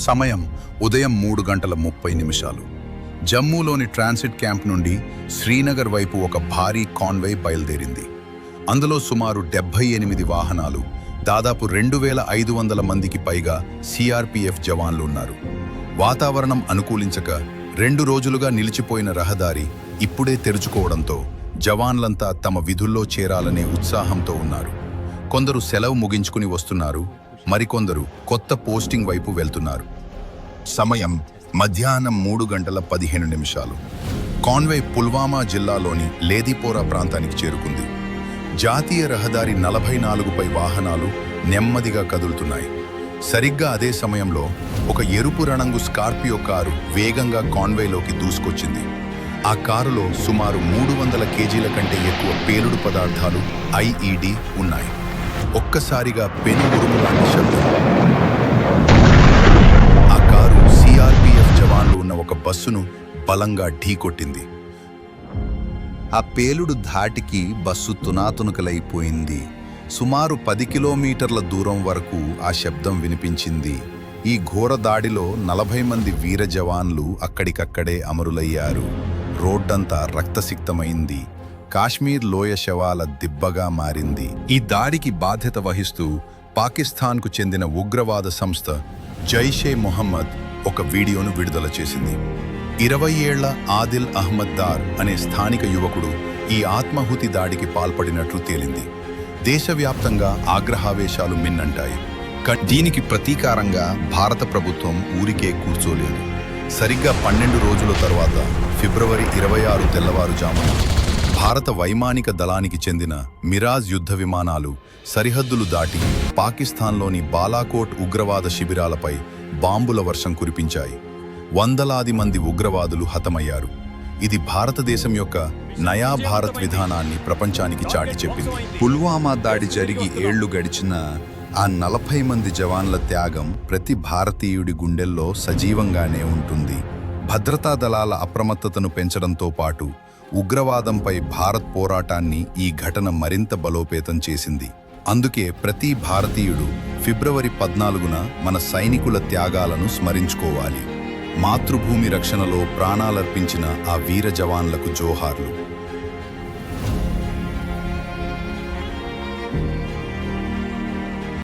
సమయం ఉదయం 3:30 జమ్మూలోని transit camp నుండి శ్రీనగర్ వైపు ఒక భారీ కాన్వాయ్ బయలుదేరింది. అందులో సుమారు 78 వాహనాలు, దాదాపు 2500 మందికి పైగా సిఆర్పిఎఫ్ జవాన్లు ఉన్నారు. వాతావరణం అనుకూలించక 2 రోజులుగా నిలిచిపోయిన రహదారి ఇప్పుడే తెరుచుకోవడంతో జవాన్లంతా తమ విధుల్లో చేరాలనే ఉత్సాహంతో ఉన్నారు. కొందరు సెలవు ముగించుకుని వస్తున్నారు, మరికొందరు కొత్త పోస్టింగ్ వైపు వెళ్తున్నారు. సమయం మధ్యాహ్నం 3:15. కాన్వాయ్ పుల్వామా జిల్లాలోని లేదిపోరా ప్రాంతానికి చేరుకుంది. జాతీయ రహదారి 44పై వాహనాలు నెమ్మదిగా కదులుతున్నాయి. సరిగ్గా అదే సమయంలో ఒక ఎరుపు రంగు స్కార్పియో కారు వేగంగా కాన్వాయ్లోకి దూసుకొచ్చింది. ఆ కారులో సుమారు 300 కేజీల కంటే ఎక్కువ పేలుడు పదార్థాలు ఐఈడి ఉన్నాయి. ఒక్కసారిగా పెను ఉరుము లాంటి శబ్దం. ఆ కారు సిఆర్పిఎఫ్ జవాన్లు ఉన్న ఒక బస్సును బలంగా ఢీకొట్టింది. ఆ పేలుడు ధాటికి బస్సు తునాతునకలైపోయింది. సుమారు 10 కిలోమీటర్ల దూరం వరకు ఆ శబ్దం వినిపించింది. ఈ ఘోర దాడిలో 40 మంది వీర జవాన్లు అక్కడికక్కడే అమరులయ్యారు. రోడ్డంతా రక్తసిక్తమైంది. కాశ్మీర్ లోయ శవాల దిబ్బగా మారింది. ఈ దాడికి బాధ్యత వహిస్తూ పాకిస్తాన్కు చెందిన ఉగ్రవాద సంస్థ జైషే మొహమ్మద్ ఒక వీడియోను విడుదల చేసింది. 20 ఏళ్ల ఆదిల్ అహ్మద్ దార్ అనే స్థానిక యువకుడు ఈ ఆత్మాహుతి దాడికి పాల్పడినట్లు తేలింది. దేశవ్యాప్తంగా ఆగ్రహావేశాలు మిన్నంటాయి. దీనికి ప్రతీకారంగా భారత ప్రభుత్వం ఊరికే కూర్చోలేదు. సరిగ్గా 12 రోజుల తర్వాత ఫిబ్రవరి 26 తెల్లవారుజామున భారత వైమానిక దళానికి చెందిన మిరాజ్ యుద్ధ విమానాలు సరిహద్దులు దాటి పాకిస్తాన్లోని బాలాకోట్ ఉగ్రవాద శిబిరాలపై బాంబుల వర్షం కురిపించాయి. వందలాది మంది ఉగ్రవాదులు హతమయ్యారు. ఇది భారతదేశం యొక్క నయా భారత్ విధానాన్ని ప్రపంచానికి చాటి చెప్పింది. పుల్వామా దాడి జరిగి ఏళ్లు గడిచినా ఆ 40 మంది జవాన్ల త్యాగం ప్రతి భారతీయుడి గుండెల్లో సజీవంగానే ఉంటుంది. భద్రతా దళాల అప్రమత్తతను పెంచడంతో పాటు ఉగ్రవాదంపై భారత్ పోరాటాన్ని ఈ ఘటన మరింత బలోపేతం చేసింది. అందుకే ప్రతి భారతీయుడు ఫిబ్రవరి 14న మన సైనికుల త్యాగాలను స్మరించుకోవాలి. మాతృభూమి రక్షణలో ప్రాణాలర్పించిన ఆ వీర జవాన్లకు జోహార్లు.